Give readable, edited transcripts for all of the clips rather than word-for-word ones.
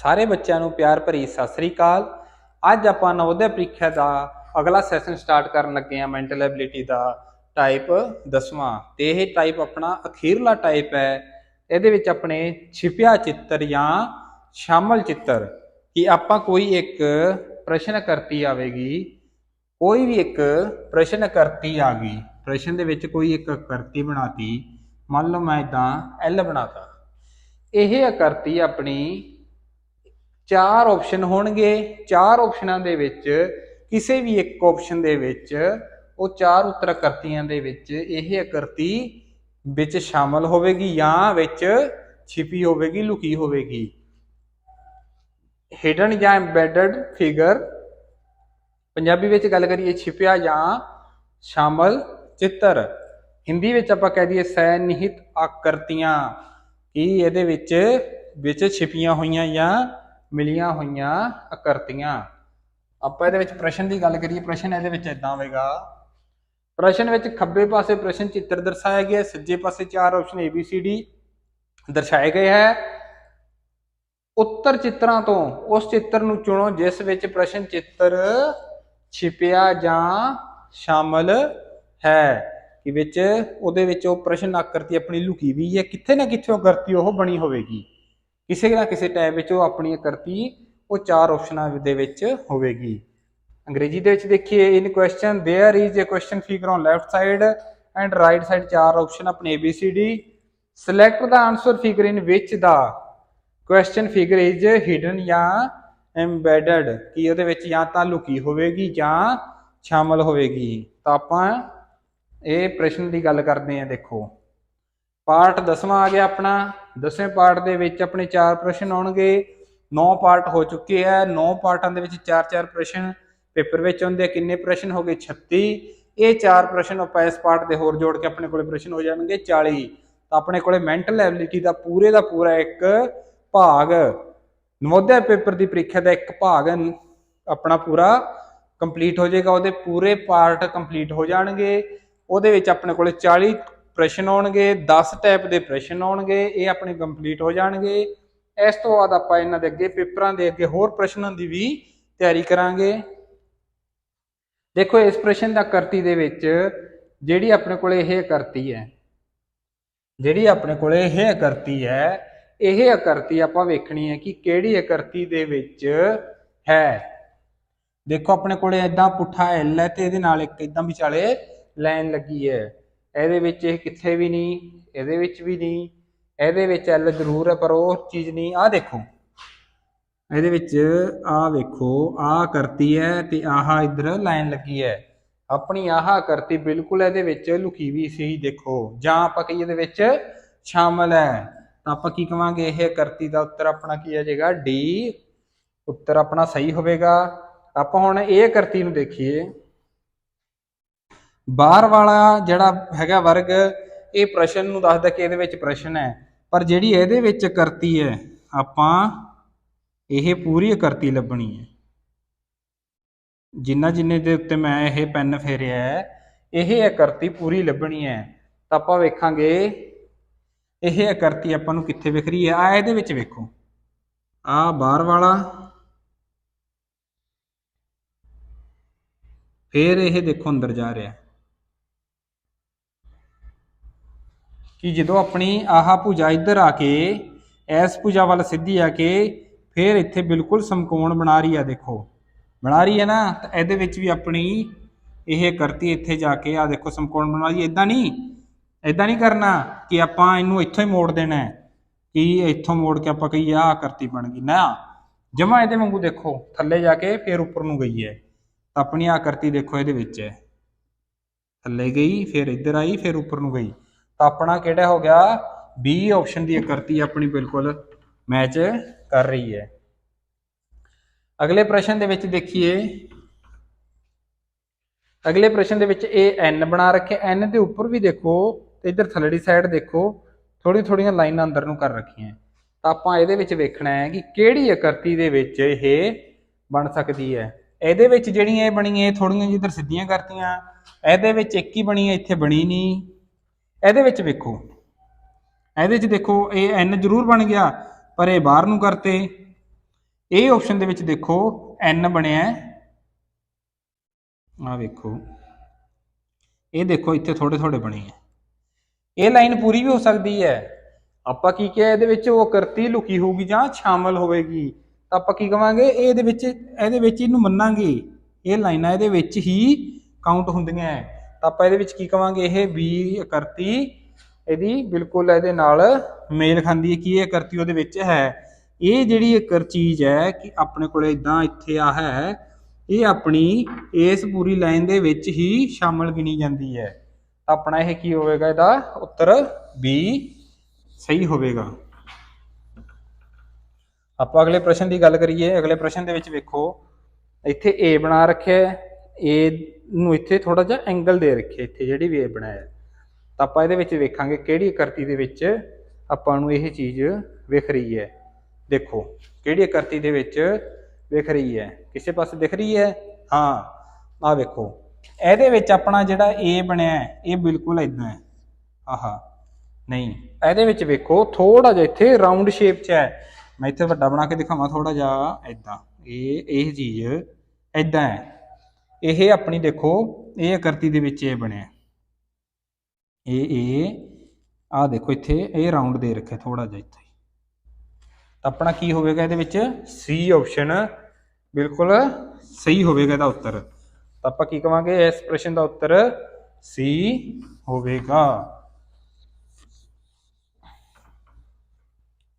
सारे बच्चों को प्यार भरी सत श्री अकाल। अज आप नवोदय प्रीखिया का अगला सैशन स्टार्ट कर लगे हैं। मैंटल एबिलिटी का टाइप 10वां तो यह टाइप अपना अखीरला टाइप है। ये अपने छिपिया चित्र या शामल चित्र कि आप कोई एक प्रश्न करती आएगी, कोई भी एक प्रश्न करती आ गई, प्रश्न के कोई एक आकृति बनाती, मान लो मैं इदा एल बनाता, यह आकृति अपनी चार ऑप्शन होणगे। चार ऑप्शनों के विच किसी भी एक ऑप्शन के विच वो चार उत्तर आकृतियों के विच यह आकृति विच शामिल होवेगी या विच छिपी होवेगी, लुकी होवेगी। हिडन या एम्बेडेड फिगर, पंजाबी विच गल करिए छिपिया या शामिल चित्र, हिंदी विच आपां कह दईए सैनिहित आकृतियां कि इहदे विच छिपियां होईयां या मिलियां हुई आकृतियां। आप प्रश्न की गल करिए, प्रश्न ये इदा होगा। प्रश्न में खब्बे पासे प्रश्न चित्र दर्शाया गया, सज्जे पासे चार ऑप्शन ABCD दर्शाए गए हैं। उत्तर चित्रों तो उस चित्र को चुनो जिस विच प्रश्न चित्र छिपिया या शामिल है कि विच उहदे विच वो प्रश्न आकृति अपनी लुकी भी है, किथे ना किथे आकृति वो बनी होगी, किसी ना किसी टाइप में अपनी आकृति वो चार ऑप्शनों के होगी। अंग्रेजी के देखिए, इन question there is a question figure on left side and right side, चार ऑप्शन अपने ABCD। Select the answer figure in which the question figure is hidden या एम्बेडेड कि उहदे या तो लुकी होगी या शामिल होगी। तो आप ये प्रश्न की गल करते हैं। देखो पार्ट 10वां आ गया अपना। 10वें पार्ट के विच अपने चार प्रश्न आउणगे। 9 पार्ट हो चुके हैं। 9 पार्टों के चार चार प्रश्न पेपर में आउंदे। किन्ने प्रश्न हो गए? 36। ये चार प्रश्न आप इस पार्ट के होर जोड़ के अपने को प्रश्न हो जाएंगे 40। तो अपने को मैंटल एबिलिटी का पूरा एक भाग नवोदय पेपर की परीक्षा का एक भाग अपना पूरा कंप्लीट हो जाएगा। वो पूरे पार्ट कंप्लीट हो जाएंगे। वो अपने को 40 प्रश्न आउणगे, 10 टाइप के प्रश्न आउणगे, ये अपने कंप्लीट हो जाएंगे। इस तो बाद आप इन्हां दे अगे पेपरां दे अगे होर प्रश्नों की भी तैयारी करांगे। देखो इस प्रश्न की आकृति दे विच जिहड़ी अपने कोल यह आकृति है, जिहड़ी अपने कोल यह आकृति है, यह आकृति आपां वेखणी है कि किहड़ी आकृति दे विच है। देखो अपने कोल इदां पुट्ठा L है तो इहदे नाल एक इदां विचाले लाइन लगी है। ये किथे भी नहीं, ये भी नहीं, ये L जरूर है पर वो चीज़ नहीं। आ देखो ये आ देखो आ आकृति है तो आह इधर लाइन लगी है। अपनी आह आकृति बिल्कुल ये लुकी भी सी। देखो जां आपां कही ये शामिल है तो आप की कहांगे यह आकृति का उत्तर अपना की आ जाएगा D। उत्तर अपना सही होगा। आप हुण ये आकृति नूं देखिए, बाहर वाला जिहड़ा हैगा वर्ग ये प्रश्न नूं दसदा कि इहदे विच प्रश्न है, पर जिहड़ी इहदे विच आकृति है आपां यह पूरी आकृति लभणी है। जिन्ना जिन्ने दे उत्ते मैं यह पेन फेरिया है यह आकृति पूरी लभणी है। तो आपां वेखांगे यह आकृति आपां नूं कित्थे विख रही है। आ इहदे विच वेखो, आ बाहर वाला, फिर यह देखो अंदर जा रहा है कि जो अपनी आह भुजा इधर आके इस भुजा वाल सीधी आके फिर इत्थे बिल्कुल समकोण बना रही है। देखो बना रही है ना। तो ये भी अपनी यह आकृति इत्थे जाके आ देखो समकोण बना रही है। इदा नहीं करना कि आपां इनू इत्थों ही मोड़ देना है कि इत्थों मोड़ के आप कही आ आकृति बन गई ना। जमा ये वांगू देखो थले जाके फिर उपर नूं गई है। तो अपनी आकृति देखो ये है, थले गई फिर इधर आई फिर उपर नूं गई। तो अपना किहड़ा हो गया B ऑप्शन की आकृति अपनी बिल्कुल मैच कर रही है। अगले प्रश्न दे विच देखिए, अगले प्रश्न दे विच ये N बना रखे। N के उपर भी देखो तो इधर थलड़ी साइड देखो थोड़ी थोड़ियां लाइनां अंदर नूं कर रखियां। तो आपां इहदे विच वेखना है कि किहड़ी आकृति दे विच ये बन सकती है। इहदे विच जिहड़ियां ये बणीआं ये थोड़ियां जिधर सीधियां करतियां, इहदे विच एक ही बनी है, इत्थे बनी नहीं। इहदे विच वेखो, इहदे विच देखो ये N जरूर बन गया पर ये बाहर नूं करते ए ऑप्शन दे विच देखो एन बनिया आ वेखो ये देखो इत्थे थोड़े थोड़े बने हैं ये लाइन पूरी भी हो सकती है ਆਪਾਂ ਕੀ ਕਿਹਾ ਇਹਦੇ ਵਿੱਚ ਉਹ ਕਰਤੀ ਲੁਕੀ ਹੋਊਗੀ ਜਾਂ ਸ਼ਾਮਲ ਹੋਵੇਗੀ ਤਾਂ ਆਪਾਂ ਕੀ ਕਵਾਂਗੇ ਇਹਦੇ ਵਿੱਚ ਇਹਨੂੰ ਮੰਨਾਂਗੇ ਇਹ ਲਾਈਨਾਂ ਇਹਦੇ ਵਿੱਚ ਹੀ ਕਾਊਂਟ ਹੁੰਦੀਆਂ ਹੈ ਤਾਂ ਆਪਾਂ ਇਹਦੇ ਵਿੱਚ ਕੀ ਕਵਾਂਗੇ ਇਹ ਵੀ ਕਰਤੀ ਇਹਦੀ ਬਿਲਕੁਲ ਇਹਦੇ ਨਾਲ ਮੇਲ ਖਾਂਦੀ ਹੈ ਕਿ ਇਹ ਕਰਤੀ ਉਹਦੇ ਵਿੱਚ ਹੈ ਇਹ ਜਿਹੜੀ ਇੱਕ ਚੀਜ਼ ਹੈ ਕਿ ਆਪਣੇ ਕੋਲੇ ਇਦਾਂ ਇੱਥੇ ਆ ਹੈ ਇਹ ਆਪਣੀ ਇਸ ਪੂਰੀ ਲਾਈਨ ਦੇ ਵਿੱਚ ਹੀ ਸ਼ਾਮਲ ਗਿਣੀ ਜਾਂਦੀ ਹੈ अपना यह की होगा इहदा उत्तर बी सही होगा। आप अगले प्रश्न की गल करिए अगले प्रश्न के वेखो इत्थे ए बना रखे ए नूं इत्थे थोड़ा जा एंगल दे रखे इत्थे जिहड़ी भी ए बनाया तो आप इहदे वेखांगे किहड़ी आकृति दे विच आपां नूं इह चीज़ विख रही है देखो किहड़ी आकृति दे विच विख रही है किसी पास दिख रही है हाँ आ वेखो ਇਹਦੇ ਵਿੱਚ ਆਪਣਾ ਜਿਹੜਾ A ਬਣਿਆ ਹੈ ਇਹ ਬਿਲਕੁਲ ਇਦਾਂ ਹੈ ਆਹਾ ਨਹੀਂ ਇਹਦੇ ਵਿੱਚ ਵੇਖੋ ਥੋੜਾ ਜਿਹਾ ਇੱਥੇ ਰਾਉਂਡ ਸ਼ੇਪ 'ਚ ਹੈ ਮੈਂ ਇੱਥੇ ਵੱਡਾ ਬਣਾ ਕੇ ਦਿਖਾਵਾਂ ਥੋੜਾ ਜਿਹਾ ਇਦਾਂ ਇਹ ਚੀਜ਼ ਇਦਾਂ ਹੈ ਇਹ ਆਪਣੀ ਦੇਖੋ ਇਹ ਆਕ੍ਰਿਤੀ ਦੇ ਵਿੱਚ ਇਹ ਬਣਿਆ ਇਹ ਆ ਦੇਖੋ ਇੱਥੇ ਇਹ ਰਾਉਂਡ ਦੇ ਰੱਖਿਆ ਥੋੜਾ ਜਿਹਾ ਇੱਥੇ ਤਾਂ ਆਪਣਾ ਕੀ ਹੋਵੇਗਾ ਇਹਦੇ ਵਿੱਚ C ਆਪਸ਼ਨ ਬਿਲਕੁਲ ਸਹੀ ਹੋਵੇਗਾ ਇਹਦਾ ਉੱਤਰ तो आप की कहांगे इस प्रश्न का उत्तर सी होगा।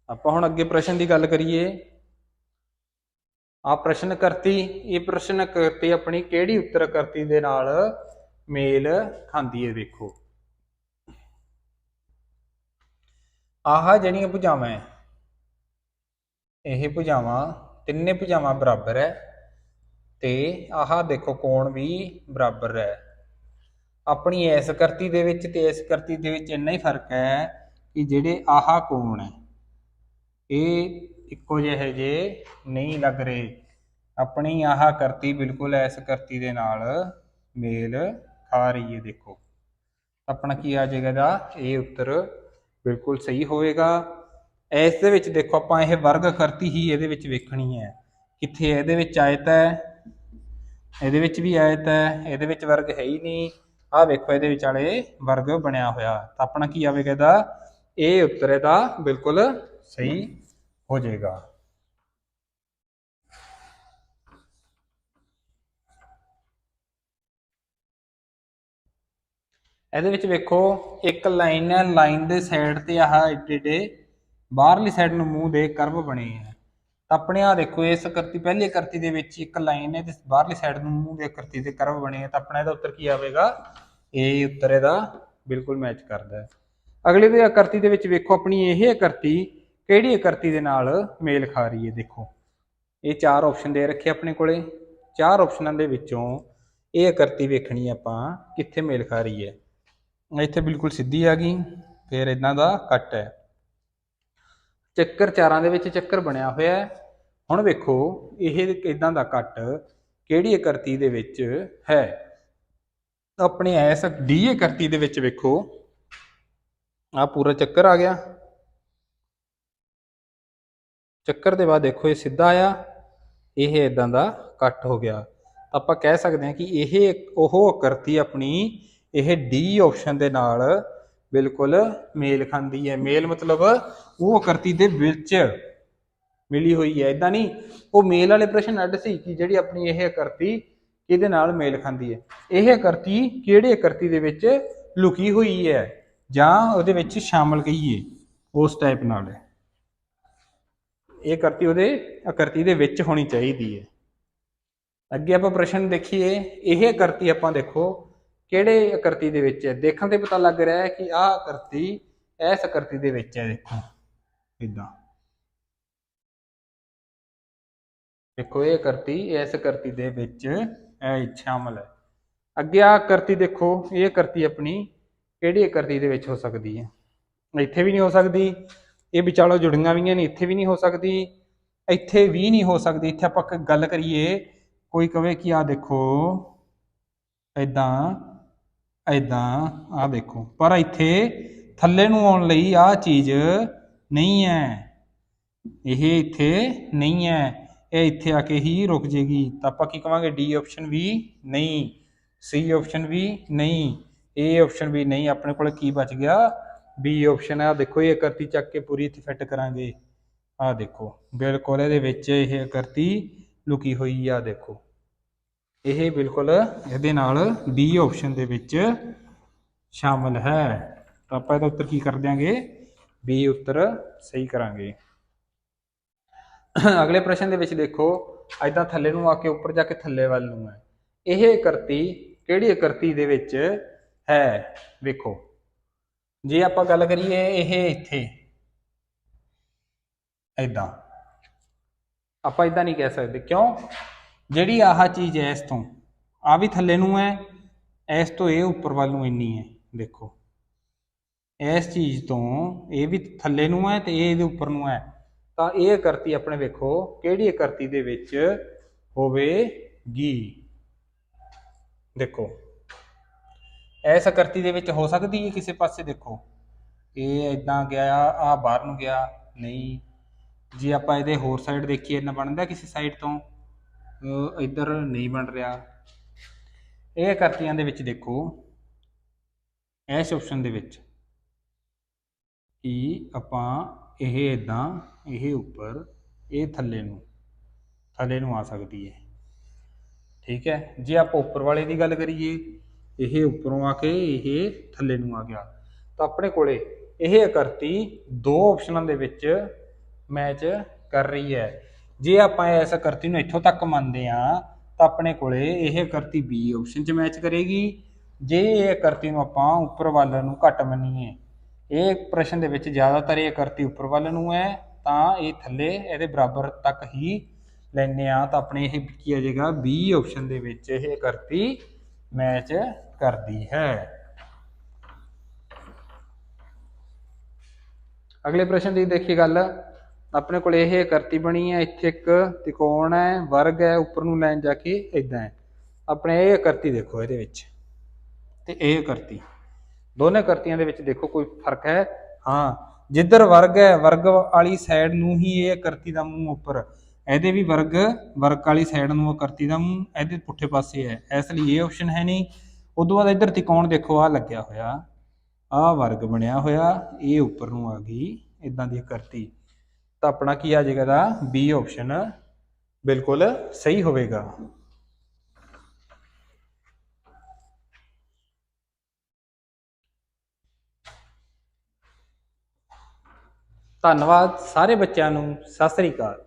आप हुण अगे प्रश्न की गल करिए आ प्रश्न करती ये प्रश्न करती अपनी किहड़ी उत्तर करती दे नाल मेल खांदी है देखो आह जिहड़ियां भुजावां यह भुजावां तिन्ने भुजावां बराबर है ते आह देखो कोण भी बराबर है अपनी इस करती दे विच ते इस करती दे विच इन्ना ही फर्क है कि जिहड़े आह कोण है ये इक्को जिहे जे नहीं लग रहे अपनी आह करती बिल्कुल इस करती दे नाल मेल खा रही है देखो अपना की आ जाएगा ये उत्तर बिल्कुल सही होएगा। इस दे विच देखो आपां इह वर्ग करती ही इहदे विच वेखणी है कित्थे इहदे विच आयत है ਇਹਦੇ ਵਿੱਚ भी आयत है ਇਹਦੇ ਵਿੱਚ वर्ग है ही नहीं आ वेखो ਇਹਦੇ ਵਿੱਚ ਵਾਲੇ वर्ग ਬਣਿਆ ਹੋਇਆ ਤਾਂ ਆਪਣਾ ਕੀ ਆਵੇਗਾ ਇਹਦਾ ਇਹ ਉੱਤਰ ਇਹਦਾ ਬਿਲਕੁਲ ਸਹੀ ਹੋ ਜਾਏਗਾ। ਇਹਦੇ ਵਿੱਚ ਵੇਖੋ ਇੱਕ ਲਾਈਨ ਹੈ ਲਾਈਨ ਦੇ ਸਾਈਡ ਤੇ ਆਹ ਏਡੇ ਬਾਹਰਲੀ ਸਾਈਡ ਨੂੰ ਮੂੰਹ ਦੇ ਕਰਵ ਬਣੇ ਹੈ अपने आ देखो इस आकृति पहली आकृति दे विच एक लाइन है बाहरली साइड में मूँह की आकृति के करव बने तो अपना इसका उत्तर की आएगा ये उत्तर इसका बिल्कुल मैच करता है। अगले दे आकृति दे विच वेखो अपनी यह आकृति किहड़ी आकृति दे नाल मेल खा रही है देखो ये चार ऑप्शन दे रखे अपने कोले चार ऑप्शनों के विचों ये आकृति वेखनी आपां कित्थे मेल खा रही है इत्थे बिल्कुल सीधी आ गई फिर इन्हां दा कट है चक्कर चारां दे विच चक्कर बनिया होया है ਹੁਣ ਵੇਖੋ ਇਹ ਇਦਾਂ ਦਾ ਕੱਟ ਕਿਹੜੀ ਆਕ੍ਰਿਤੀ ਦੇ ਵਿੱਚ ਹੈ ਆਪਣੇ ਐਸ ਡੀ ਆਕ੍ਰਿਤੀ ਦੇ ਵਿੱਚ ਵੇਖੋ ਆ ਪੂਰਾ ਚੱਕਰ ਆ ਗਿਆ ਚੱਕਰ ਦੇ ਬਾਅਦ ਦੇਖੋ ਇਹ ਸਿੱਧਾ ਆਇਆ ਇਹ ਇਦਾਂ ਦਾ ਕੱਟ ਹੋ ਗਿਆ ਆਪਾਂ ਕਹਿ ਸਕਦੇ ਹਾਂ ਕਿ ਇਹ ਉਹ ਆਕ੍ਰਿਤੀ ਆਪਣੀ ਇਹ ਡੀ ਆਪਸ਼ਨ ਦੇ ਨਾਲ ਬਿਲਕੁਲ ਮੇਲ ਖਾਂਦੀ ਹੈ ਮੇਲ मतलब ਉਹ ਆਕ੍ਰਿਤੀ ਦੇ ਵਿੱਚ मिली हुई है इदा नहीं वो मेल वाले प्रश्न अड सी कि जिहड़ी अपनी यह आकृति किहदे नाल मेल खांदी है यह आकृति किहड़ी आकृति दे विच लुकी हुई है जां उहदे विच शामिल कहिए उस टाइप नाल ये आकृति उहदे आकृति दे विच होनी चाहिए है। अगे आपां प्रश्न देखिए यह आकृति आपां देखो किहड़े आकृति दे विच है देखण ते पता लग रहा है कि आह आकृति इस आकृति दे विच है देखो इदां देखो ये आकृति इस आकृति दे विच शामिल है। अगे आ आकृति देखो ये आकृति अपनी किहड़ी आकृति दे विच हो सकती है इत्थे भी नहीं हो सकती ये विचालों जुड़ियां भी नहीं इत्थे भी नहीं हो सकती इत्थे भी नहीं हो सकती इत्थे आपां गल करिए कोई कहे कि आ देखो इदां इदां आ देखो पर इत्थे थल्ले नूं आउण लई आ चीज़ नहीं है यह इत्थे नहीं है ਇਹ ਇੱਥੇ ਆ ਕੇ ਹੀ ਰੁਕ ਜੇਗੀ। ਤਾਂ ਆਪਾਂ ਕੀ ਕਵਾਂਗੇ, ਡੀ ਆਪਸ਼ਨ ਵੀ ਨਹੀਂ, ਸੀ ਆਪਸ਼ਨ ਵੀ ਨਹੀਂ, ਏ ਆਪਸ਼ਨ ਵੀ ਨਹੀਂ। ਆਪਣੇ ਕੋਲ ਕੀ ਬਚ ਗਿਆ, ਬੀ ਆਪਸ਼ਨ ਆ। ਦੇਖੋ ਇਹ ਆਕਰਤੀ ਚੱਕ ਕੇ ਪੂਰੀ ਇੱਥੇ ਫਿੱਟ ਕਰਾਂਗੇ। ਆਹ ਦੇਖੋ ਬਿਲਕੁਲ ਇਹਦੇ ਵਿੱਚ ਇਹ ਆਕਰਤੀ ਲੁਕੀ ਹੋਈ ਆ। ਦੇਖੋ ਇਹ ਬਿਲਕੁਲ ਇਹਦੇ ਨਾਲ ਬੀ ਆਪਸ਼ਨ ਦੇ ਵਿੱਚ ਸ਼ਾਮਲ ਹੈ। ਤਾਂ ਆਪਾਂ ਇਹਦਾ ਉੱਤਰ ਕੀ ਕਰ ਦਿਆਂਗੇ, ਬੀ ਉੱਤਰ ਸਹੀ ਕਰਾਂਗੇ। ਅਗਲੇ ਪ੍ਰਸ਼ਨ ਦੇ ਵਿੱਚ ਦੇਖੋ, ਏਦਾਂ ਥੱਲੇ ਨੂੰ ਆ ਕੇ ਉੱਪਰ ਜਾ ਕੇ ਥੱਲੇ ਵੱਲ ਨੂੰ ਹੈ। ਇਹ ਆਕਰਤੀ ਕਿਹੜੀ ਆਕਰਤੀ ਦੇ ਵਿੱਚ ਹੈ? ਵੇਖੋ ਜੇ ਆਪਾਂ ਗੱਲ ਕਰੀਏ ਇਹ ਇੱਥੇ ਏਦਾਂ, ਆਪਾਂ ਏਦਾਂ ਨਹੀਂ ਕਹਿ ਸਕਦੇ। ਕਿਉਂ? ਜਿਹੜੀ ਆਹ ਚੀਜ਼ ਹੈ ਇਸ ਤੋਂ ਆ ਵੀ ਥੱਲੇ ਨੂੰ ਹੈ, ਇਸ ਤੋਂ ਇਹ ਉੱਪਰ ਵੱਲ ਨੂੰ ਇੰਨੀ ਹੈ। ਦੇਖੋ ਇਸ ਚੀਜ਼ ਤੋਂ ਇਹ ਵੀ ਥੱਲੇ ਨੂੰ ਹੈ ਤੇ ਇਹ ਇਹਦੇ ਉੱਪਰ ਨੂੰ ਹੈ। ਤਾਂ ਇਹ ਆਕਰਤੀ ਆਪਣੇ ਵੇਖੋ ਕਿਹੜੀ ਆਕਰਤੀ ਦੇ ਵਿੱਚ ਹੋਵੇਗੀ। ਦੇਖੋ ਇਸ ਆਕਰਤੀ ਦੇ ਵਿੱਚ ਹੋ ਸਕਦੀ ਹੈ ਕਿਸੇ ਪਾਸੇ। ਦੇਖੋ ਇਹ ਇਦਾਂ ਗਿਆ, ਆ ਬਾਹਰ ਨੂੰ ਗਿਆ, ਨਹੀਂ। ਜੇ ਆਪਾਂ ਇਹਦੇ ਹੋਰ ਸਾਈਡ ਦੇਖੀਏ, ਇਹਨਾਂ ਬਣਦਾ ਕਿਸੇ ਸਾਈਡ ਤੋਂ, ਇੱਧਰ ਨਹੀਂ ਬਣ ਰਿਹਾ। ਇਹ ਆਕਰਤੀਆਂ ਦੇ ਵਿੱਚ ਦੇਖੋ ਇਸ ਆਪਸ਼ਨ ਦੇ ਵਿੱਚ ਕਿ ਆਪਾਂ ਇਹ ਇਦਾਂ, ਇਹ ਉੱਪਰ, ਇਹ ਥੱਲੇ ਨੂੰ ਆ ਸਕਦੀ ਹੈ। ਠੀਕ ਹੈ। ਜੇ ਆਪਾਂ ਉੱਪਰ ਵਾਲੇ ਦੀ ਗੱਲ ਕਰੀਏ, ਇਹ ਉੱਪਰੋਂ ਆ ਕੇ ਇਹ ਥੱਲੇ ਨੂੰ ਆ ਗਿਆ। ਤਾਂ ਆਪਣੇ ਕੋਲੇ ਇਹ ਆਕਰਤੀ ਦੋ ਆਪਸ਼ਨਾਂ ਦੇ ਵਿੱਚ ਮੈਚ ਕਰ ਰਹੀ ਹੈ। ਜੇ ਆਪਾਂ ਇਸ ਆਕਰਤੀ ਨੂੰ ਇੱਥੋਂ ਤੱਕ ਮੰਨਦੇ ਹਾਂ ਤਾਂ ਆਪਣੇ ਕੋਲੇ ਇਹ ਆਕਰਤੀ ਬੀ ਆਪਸ਼ਨ 'ਚ ਮੈਚ ਕਰੇਗੀ। ਜੇ ਇਹ ਆਕਰਤੀ ਨੂੰ ਆਪਾਂ ਉੱਪਰ ਵੱਲ ਨੂੰ ਘੱਟ ਮੰਨੀਏ, ਇਹ ਪ੍ਰਸ਼ਨ ਦੇ ਵਿੱਚ ਜ਼ਿਆਦਾਤਰ ਇਹ ਆਕਰਤੀ ਉੱਪਰ ਵੱਲ ਨੂੰ ਹੈ, ਤਾਂ ਇਹ ਥੱਲੇ ਇਹਦੇ ਬਰਾਬਰ ਤੱਕ ਹੀ ਲੈਂਦੇ ਆ। ਤਾਂ ਆਪਣੇ ਇਹ ਕੀ ਆ ਜਾਏਗਾ, ਬੀ ਆਪਸ਼ਨ ਦੇ ਵਿੱਚ ਇਹ ਆਕਰਤੀ ਮੈਚ ਕਰਦੀ ਹੈ। ਅਗਲੇ ਪ੍ਰਸ਼ਨ ਦੀ ਦੇਖੀ ਗੱਲ, ਆਪਣੇ ਕੋਲ ਇਹ ਆਕਰਤੀ ਬਣੀ ਹੈ। ਇੱਥੇ ਇੱਕ ਤਿਕੋਣ ਹੈ, ਵਰਗ ਹੈ, ਉੱਪਰ ਨੂੰ ਲਾਈਨ ਜਾ ਕੇ ਇਦਾਂ ਹੈ। ਆਪਣੇ ਇਹ ਆਕਰਤੀ ਦੇਖੋ, ਇਹਦੇ ਵਿੱਚ ਤੇ ਇਹ ਆਕਰਤੀ, ਦੋਨੇ ਆਕਰਤੀਆਂ ਦੇ ਵਿੱਚ ਦੇਖੋ ਕੋਈ ਫਰਕ ਹੈ? ਹਾਂ, ਜਿੱਧਰ ਵਰਗ ਹੈ ਵਰਗ ਵਾਲੀ ਸਾਈਡ ਨੂੰ ਹੀ ਇਹ ਆਕਰਤੀ ਦਾ ਮੂੰਹ ਉੱਪਰ, ਇਹਦੇ ਵੀ ਵਰਗ ਵਾਲੀ ਸਾਈਡ ਨੂੰ ਆਕਰਤੀ ਦਾ ਮੂੰਹ ਇਹਦੇ ਪੁੱਠੇ ਪਾਸੇ ਹੈ, ਇਸ ਲਈ ਇਹ ਆਪਸ਼ਨ ਹੈ ਨਹੀਂ। ਉਦੋਂ ਬਾਅਦ ਇੱਧਰ ਤਿਕੋਣ ਦੇਖੋ, ਆਹ ਲੱਗਿਆ ਹੋਇਆ, ਆਹ ਵਰਗ ਬਣਿਆ ਹੋਇਆ, ਇਹ ਉੱਪਰ ਨੂੰ ਆ ਗਈ ਇਦਾਂ ਦੀ ਆਕਰਤੀ। ਤਾਂ ਆਪਣਾ ਕੀ ਆ ਜਾਏਗਾ ਦਾ, ਬੀ ਆਪਸ਼ਨ ਬਿਲਕੁਲ ਸਹੀ ਹੋਵੇਗਾ। ਧੰਨਵਾਦ ਸਾਰੇ ਬੱਚਿਆਂ ਨੂੰ, ਸਤਿ ਸ੍ਰੀ ਅਕਾਲ।